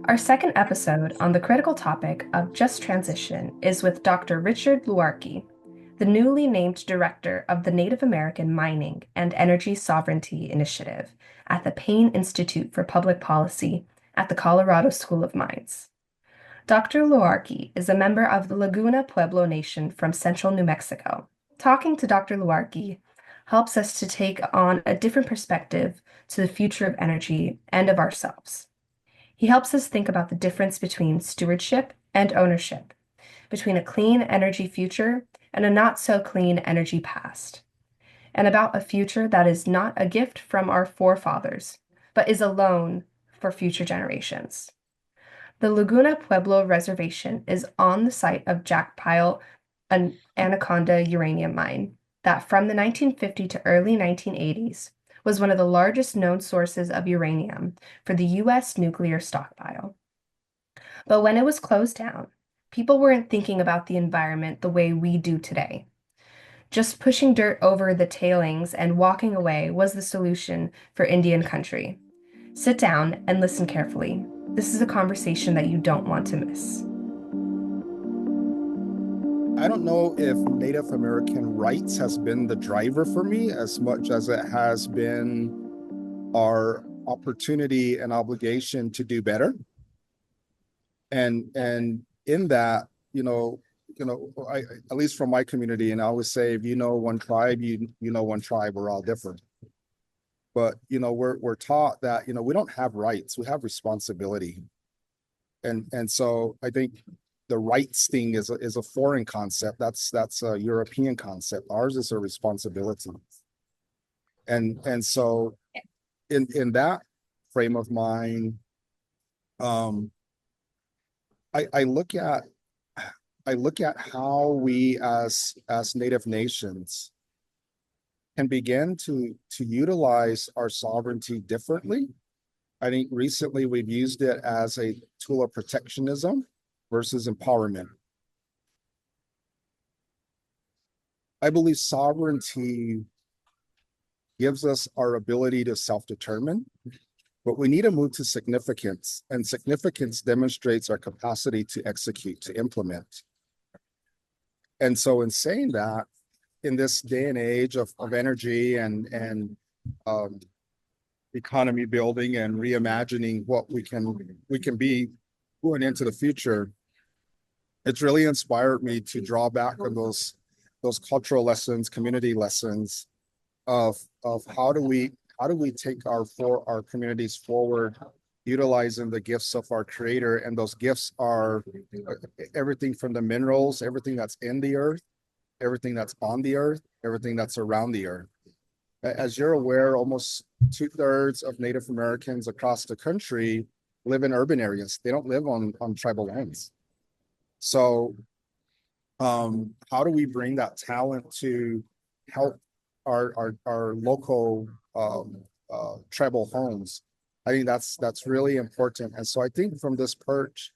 Our second episode on the critical topic of just transition is with Dr. Richard Luarkey, the newly named director of the Native American Mining and Energy Sovereignty Initiative at the Payne Institute for Public Policy at the Colorado School of Mines. Dr. Luarkey is a member of the Laguna Pueblo Nation from central New Mexico. Talking to Dr. Luarkey helps us to take on a different perspective to the future of energy and of ourselves. He helps us think about the difference between stewardship and ownership, between a clean energy future and a not so clean energy past, and about a future that is not a gift from our forefathers, but is a loan for future generations. The Laguna Pueblo Reservation is on the site of Jackpile, an Anaconda uranium mine that from the 1950 to early 1980s was one of the largest known sources of uranium for the U.S. nuclear stockpile. But when it was closed down, people weren't thinking about the environment the way we do today. Just pushing dirt over the tailings and walking away was the solution for Indian country. Sit down and listen carefully. This is a conversation that you don't want to miss. I don't know if Native American rights has been the driver for me as much as it has been our opportunity and obligation to do better. And in that, I, at least from my community, and I always say, if you know one tribe, you know one tribe, we're all different. But we're taught that we don't have rights, we have responsibility. And so I think the rights thing is a foreign concept. That's a European concept. Ours is a responsibility. And so in that frame of mind, I look at how we as Native nations can begin to utilize our sovereignty differently. I think recently we've used it as a tool of protectionism versus empowerment. I believe sovereignty gives us our ability to self-determine, but we need to move to significance, and significance demonstrates our capacity to execute, to implement. And so in saying that, in this day and age of energy and economy building and reimagining what we can be going into the future, it's really inspired me to draw back on those cultural lessons, community lessons of how do we take our communities forward, utilizing the gifts of our Creator. And those gifts are everything from the minerals, everything that's in the earth, everything that's on the earth, everything that's around the earth. As you're aware, almost 2/3 of Native Americans across the country live in urban areas. They don't live on tribal lands. So how do we bring that talent to help our local tribal homes? I think that's really important. And so I think from this perch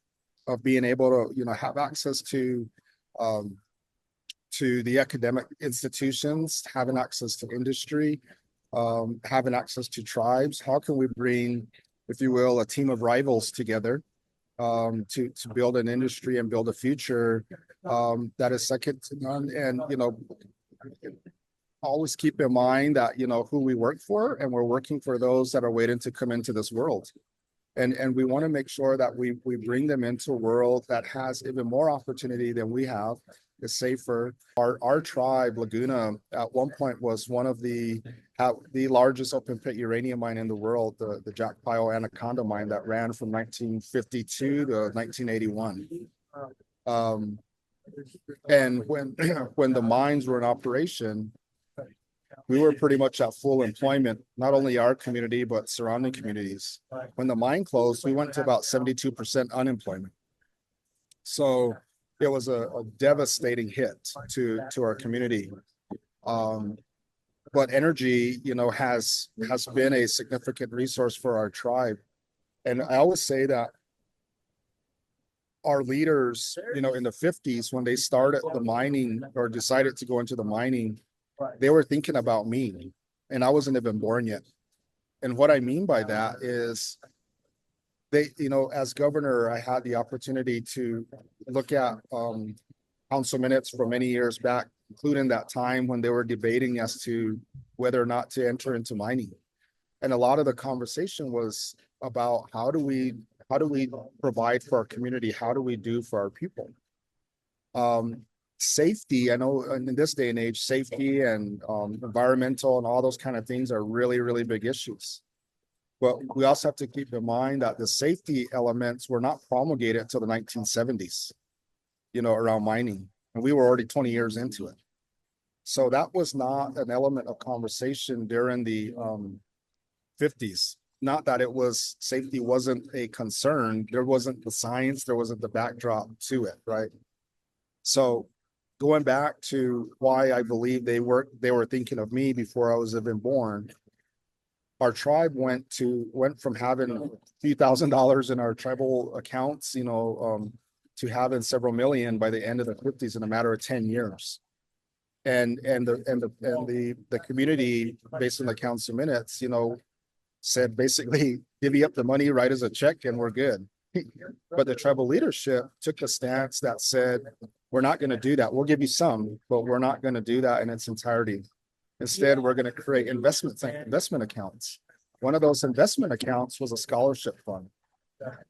of being able to have access to the academic institutions, having access to industry, having access to tribes, how can we bring, if you will, a team of rivals together to build an industry and build a future that is second to none? And always keep in mind that who we work for, and we're working for those that are waiting to come into this world. And we want to make sure that we bring them into a world that has even more opportunity than we have, is safer. Our tribe, Laguna, at one point was one of the largest open pit uranium mine in the world, the Jack Pile Anaconda mine that ran from 1952 to 1981. And when the mines were in operation, we were pretty much at full employment, not only our community, but surrounding communities. When the mine closed, we went to about 72% unemployment. So it was a devastating hit to our community. But energy, has been a significant resource for our tribe. And I always say that our leaders, in the 50s, when they started the mining or decided to go into the mining, they were thinking about me, and I wasn't even born yet. And what I mean by that is they, as governor, I had the opportunity to look at council minutes from many years back, including that time when they were debating as to whether or not to enter into mining. And a lot of the conversation was about how do we provide for our community? How do we do for our people? Safety, I know in this day and age, safety and environmental and all those kind of things are really, really big issues. But we also have to keep in mind that the safety elements were not promulgated until the 1970s, around mining. And we were already 20 years into it. So that was not an element of conversation during the 50s. Not that safety wasn't a concern. There wasn't the science, there wasn't the backdrop to it, right? So going back to why I believe they were thinking of me before I was even born, our tribe went from having a few $1,000s in our tribal accounts, to having several million by the end of the 50s in a matter of 10 years. And the community, based on the council minutes, said basically divvy up the money, write us a check, and we're good. But the tribal leadership took a stance that said, we're not going to do that. We'll give you some, but we're not going to do that in its entirety. Instead, we're going to create investment accounts. One of those investment accounts was a scholarship fund.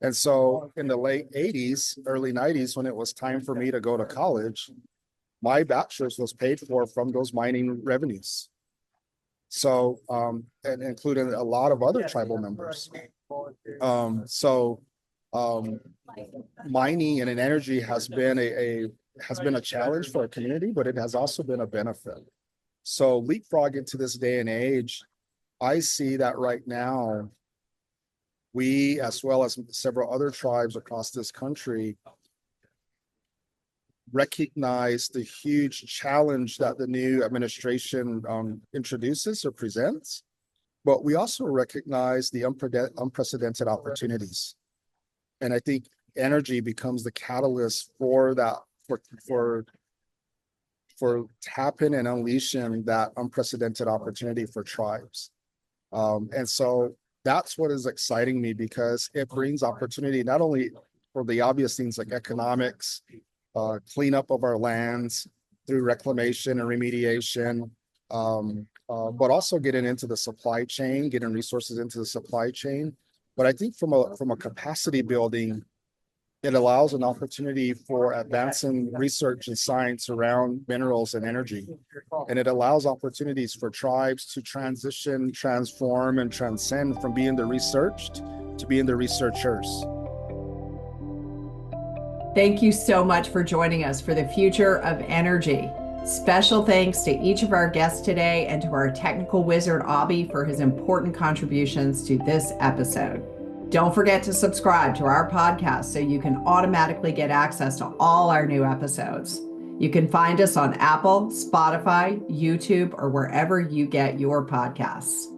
And so in the late 80s, early 90s, when it was time for me to go to college, my bachelor's was paid for from those mining revenues. So, and including a lot of other tribal members. Mining and energy has been a challenge for our community, but it has also been a benefit. So leapfrog into this day and age, I see that right now, we, as well as several other tribes across this country, recognize the huge challenge that the new administration introduces or presents, but we also recognize the unprecedented opportunities. And I think energy becomes the catalyst for that, for tapping and unleashing that unprecedented opportunity for tribes. And so that's what is exciting me, because it brings opportunity not only for the obvious things like economics, cleanup of our lands through reclamation and remediation, but also getting into the supply chain, getting resources into the supply chain. But I think from a capacity building, it allows an opportunity for advancing research and science around minerals and energy. And it allows opportunities for tribes to transition, transform, and transcend from being the researched to being the researchers. Thank you so much for joining us for the Future of Energy. Special thanks to each of our guests today and to our technical wizard, Abhi, for his important contributions to this episode. Don't forget to subscribe to our podcast so you can automatically get access to all our new episodes. You can find us on Apple, Spotify, YouTube, or wherever you get your podcasts.